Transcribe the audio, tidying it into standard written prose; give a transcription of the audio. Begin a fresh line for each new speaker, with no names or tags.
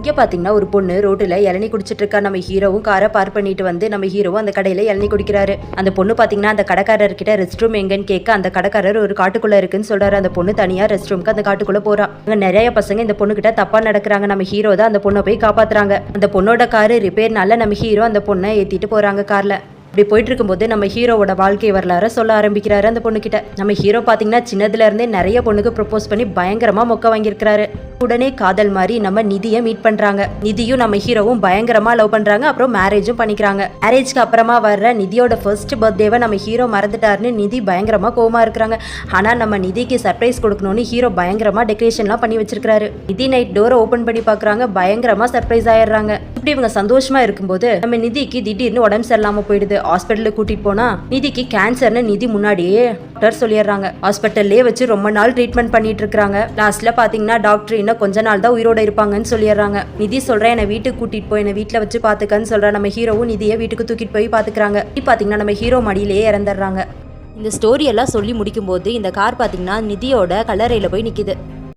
இங்கே பார்த்தீங்கன்னா ஒரு பொண்ணு ரோட்டில் இளநீ குடிச்சிட்டு இருக்கா. நம்ம ஹீரோவும் காரை பார்க் பண்ணிட்டு வந்து நம்ம ஹீரோவும் அந்த கடையில் இளநீ குடிக்கிறாரு. அந்த பொண்ணு பார்த்தீங்கன்னா அந்த கடைக்காரர்கிட்ட ரெஸ்ட் ரூம் எங்கன்னு கேட்க அந்த கடைக்காரர் ஒரு காட்டுக்குள்ள இருக்குன்னு சொல்றாரு. அந்த பொண்ணு தனியாக ரெஸ்ட் ரூமுக்கு அந்த காட்டுக்குள்ள போறா. அங்கே நிறைய பசங்க இந்த பொண்ணு கிட்ட தப்பா நடக்கிறாங்க. நம்ம ஹீரோ தான் அந்த பொண்ணை போய் காப்பாத்துறாங்க. அந்த பொண்ணோட காரு ரிப்பேர்னால நம்ம ஹீரோ அந்த பொண்ணை ஏத்திட்டு போறாங்க கார்ல. இப்படி போயிட்டு இருக்கும்போது நம்ம ஹீரோவோட வாழ்க்கை வரலாறு சொல்ல ஆரம்பிக்கிறாரு அந்த பொண்ணுகிட்ட. நம்ம ஹீரோ பார்த்தீங்கன்னா சின்னதுல இருந்தே நிறைய பொண்ணுக்கு ப்ரப்போஸ் பண்ணி பயங்கரமா மொக்க வாங்கியிருக்கிறாரு. உடனே காதல் மாதிரி நம்ம நிதியை மீட் பண்றாங்க. நிதியும் நம்ம ஹீரோவும் பயங்கரமா லவ் பண்றாங்க. அப்புறம் மேரேஜும் பண்ணிக்கிறாங்க. மேரேஜ்க்கு அப்புறமா வர்ற நிதியோட ஃபர்ஸ்ட் பர்த்டேவை நம்ம ஹீரோ மறந்துட்டாருன்னு நிதி பயங்கரமா கோவமா இருக்கிறாங்க. ஆனா நம்ம நிதிக்கு சர்ப்ரைஸ் கொடுக்கணும்னு ஹீரோ பயங்கரமா டெக்கரேஷன்லாம் பண்ணி வச்சிருக்காரு. நிதி நைட் டோரை ஓபன் பண்ணி பாக்குறாங்க. பயங்கரமா சர்ப்ரைஸ் ஆயிடுறாங்க. இப்படி இவங்க சந்தோஷமா இருக்கும்போது நம்ம நிதிக்கு திடீர்னு உடம்பு சரியில்லாம போயிடுது. ஹாஸ்பிட்டலுக்கு கூட்டிட்டு போனா நிதிக்கு கேன்சர்னு நிதி முன்னாடியே டாக்டர் சொல்லிடுறாங்க. ஹாஸ்பிட்டல்லே வச்சு ரொம்ப நாள் ட்ரீட்மெண்ட் பண்ணிட்டு இருக்காங்க. லாஸ்ட்ல பாத்தீங்கன்னா டாக்டர் இன்னும் கொஞ்ச நாள் தான் உயிரோட இருப்பாங்கன்னு சொல்லிடுறாங்க. நிதி சொல்றேன் என்னை வீட்டுக்கு கூட்டிட்டு போய் என்னை வீட்டுல வச்சு பாத்துக்கன்னு சொல்ற. நம்ம ஹீரோவும் நிதியை வீட்டுக்கு தூக்கிட்டு போய் பாத்துக்கிறாங்க. பாத்தீங்கன்னா நம்ம ஹீரோ மடியிலேயே இறந்துடுறாங்க. இந்த ஸ்டோரி எல்லாம் சொல்லி முடிக்கும் போது இந்த கார் பாத்தீங்கன்னா நிதியோட கல்லறையில போய் நிக்குது.